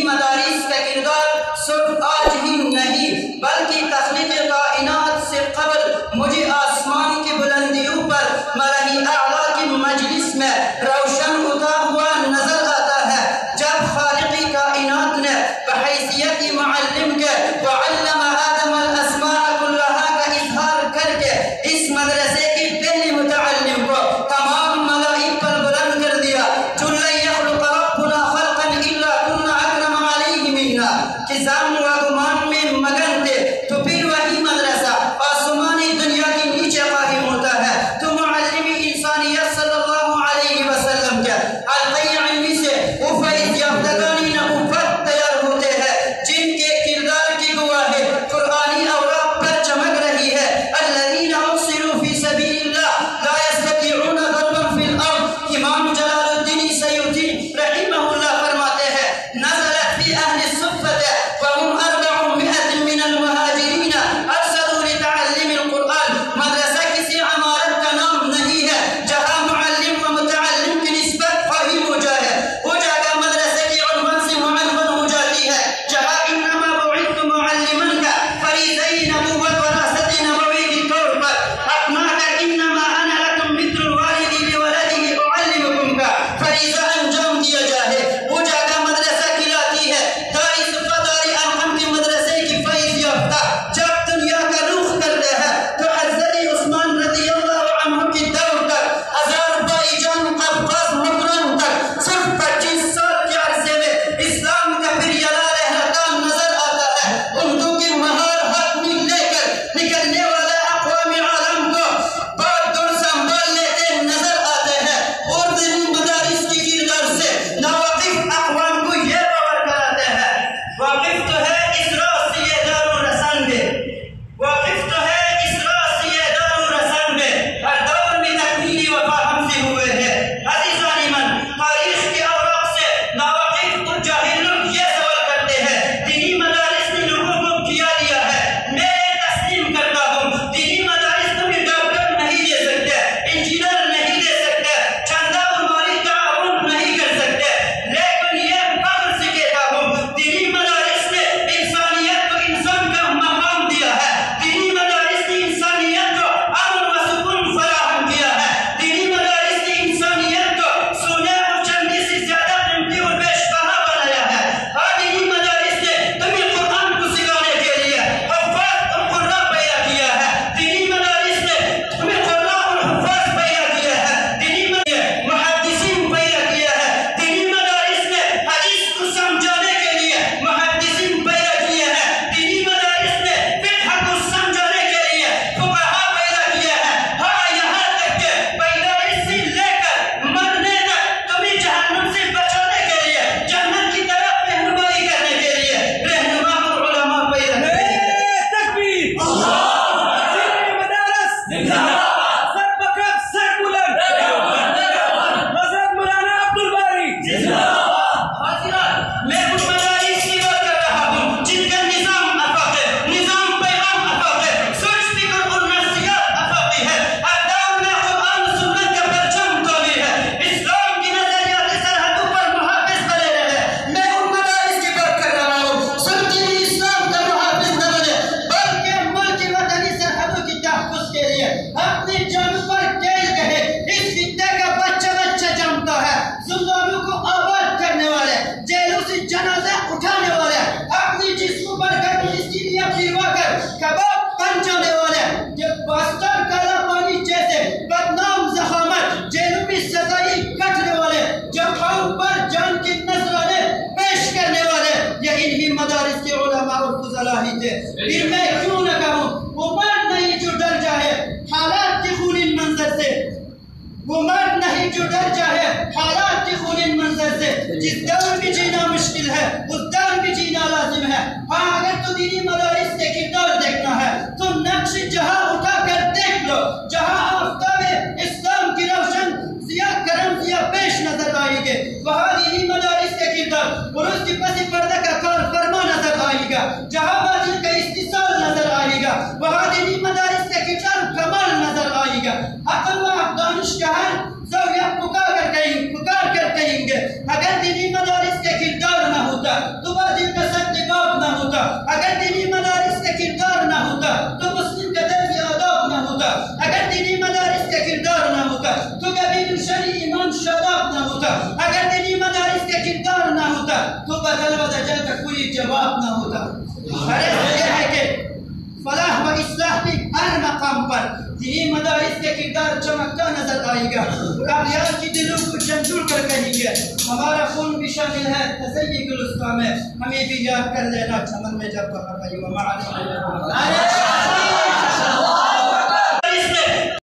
مدارس کا کردار صرف آج ہی نہیں بلکہ تخلیق کائنات سے قبل مجھے آسمان کی بلندیوں پر ملائے اعلیٰ کی مجلس میں روشن ہوتا ہوا نظر آتا ہے، جب خالق کائنات نے بحیثیت معلم کے وعلم آدم الاسماء کلہا کا اظہار کر کے اس مدرسے کی پہلی متعلم کو تمام ملائک پر بلند کر دیا۔ کسان و گمان میں مگن تھے تو پھر وہی مدرسہ آسمانی دنیا کی نیچے قائم ہوتا ہے، تو معلم انسانیت صلی اللہ علیہ وسلم کے حلقہ علمی سے وہ فیض یافتگانی نبوت تیار ہوتے ہیں جن کے کردار کی گواہی قرآنی اوراق پر چمک رہی ہے۔ الذین احصروا فی سبیل اللہ لا یستطیعون ضربا فی الارض۔ امام جلال الدین سیوطی رحمہ اللہ فرماتے ہیں نزلت فی اہل الصفت وهم 400 من المہاجرین ارسلوا لتعلم القرآن۔ مدرسہ کسی عمارت کا نام نہیں ہے جہاں معلم و متعلم کی نسبت قائم ہو جائے، وہ جگہ مدرسے کی عنوان سے معنون ہو جاتی ہے جہاں انما بعثت معلما کا فریضہ نبوت وراثت نبوی کے طور پر اپنا کر انما انا لکم مثل الوالد لولده اعلمکم کا فریضہ انجام دیا جائے، وہ جگہ مدرسہ کھلاتی ہے۔ جب دنیا کا رخ کرتے ہیں تو حضرت عثمان رضی اللہ عنہ کی دور تک ہزار بائی جان قفقاز مقرن تک صرف 25 سال کے عرصے میں اسلام کا پھریلا لہراتا نظر آتا ہے۔ اردو کی مہار ہاتھ میں لے کر نکلنے والے اقوام عالم کو بار دور سنبھال لیتے نظر آتے ہیں۔ اردو مدارس کی کردار سے ناواقف اقوام کو یہ باور کراتے ہیں واقف تو ہے اسراء سے یہ دار واقف تو ہے اسراء سے یہ دار و رسان میں ہر دور میں تکمیل وفا ہم سے ہوئے ہیں۔ عزیزان ایمان، تاریخ کے اوراق سے ناواقف اور جاہل لوگ یہ سوال کرتے ہیں دینی مدارس نے لوگوں کو کیا دیا ہے۔ میں تسلیم کرتا ہوں دینی مدارس تمہیں ڈاکٹر نہیں دے سکتے، انجینئر نہیں دے سکتے، چندہ اور مالی تعاون نہیں کر سکتے، لیکن یہ فخر سے کہتا ہوں دینی مدارس نے انسانیت کو انسان کا مقام دیا ہے، دینی مدارس نے انسانیت کو امن و سکون فراہم کیا ہے، دینی مدارس نے انسانیت کو سونے اور چاندی سے زیادہ قیمتی اور بیش بہا بنایا ہے۔ ہاں دینی مدارس نے تمہیں قرآن کو سکھانے کے لیے حفاظ اور قراء پیدا کیا ہے، دینی مدارس نے تمہیں قراء اور حفاظ پیدا کیا ہے، دینی محدثین پیدا کیا ہے، دینی مدارس نے حدیث کو سمجھانے کے لیے محدثین پیدا کیا ہے، دینی مدارس نے فقہ کو سمجھانے کے لیے فقہا پیدا کیا ہے۔ ہاں یہاں تک کہ پیدائش سے لے کر مرنے تک تمہیں جہنم سے بچانے کے لیے جنت کی طرف رہنمائی کرنے کے لیے رہنما اور علماء پیدا کیے ہیں۔ تکبیر دینی مدارس زندہ باد، سر بکف سر بلند، حضرت مولانا عبدالباری زندہ باد۔ حاضرات، میں ان مدارس کی بات کر رہا ہوں جن کا نظام افاقی، نظام پیغام افاقی، سوچ فکر اور نفسیات افاقی ہے، ہر دور میں قرآن و سنت کا پرچم تابع ہے، اسلام کی نظریات سرحدوں پر محافظ بنے رہے۔ میں ان مدارس کی بات کر رہا ہوں صرف دینی اسلام کا محافظ نہ بنے بلکہ ملک کی وطنی سرحدوں کی تحفظ کے لیے اپنی جانوں پر کیل کہے۔ اس فتنے کا بچہ بچہ جمتا ہے، زندانوں کو آباد کرنے والے، جیلوں سے جنازہ اٹھانے والے، اپنی جسموں پر گرمی استیلیا پھروا کر کباب بن جانے والے، یہ باستر کالا پانی جیسے بدنام زخامت جیلوں میں سزائی کٹنے والے، جگہوں پر جان کی نذرانے پیش کرنے والے، یہ انہی مدارس کے علماء اور فضلاء ہی تھے۔ پھر میں کیوں نہ کہوں وہ مرد نہیں جو ڈر جائے حالات کے خونین منظر سے، وہ مرد نہیں جو ڈر جائے حالات کے خونین منظر سے، جس دور میں جینا مشکل ہے اس دور میں جینا لازم ہے۔ ہاں اگر تو دینی مدارس سے کردار دیکھنا ہے تو نقش جہاں اٹھا کر دیکھ لو جہاں آفتاب اسلام کی روشن ضیاء کرم ضیاء پیش نظر آئے گے، وہاں دینی مدارس کا کردار اور اس کی پس پردہ کا کار فرما نظر آئے گا، جہاں باطل کا استحصال نظر آئے گا وہاں دینی مدارس کا کردار کمال نظر آئے گا۔ عقل و دانش کا ہر زاویہ پکار کر کہیں گے اگر دینی مدارس کا کردار نہ ہوتا تو واجب کا سخت نقاب نہ ہوتا، اگر دینی مدارس کا کردار نہ ہوتا تو مسلم کا طرز آداب نہ ہوتا، اگر دینی مدارس کا کردار نہ ہوتا تو کبھی شرعی ایمان شاداب نہ ہوتا، اگر دینی مدارس کا کردار نہ ہوتا تو بدل و دجل کا کوئی جواب نہ ہوتا۔ غرض یہ ہے کہ فلاح و اصلاح کی ہر مقام پر دینی مدارس کے کردار چمکتا نظر آئے گا، اور اغیار کی دلوں کو جھنجھوڑ کر کہیں گے ہمارا خون بھی شامل ہے تزیق الاسلام میں، ہمیں بھی یاد کر لینا چمن میں جب بہار آئی وما علینا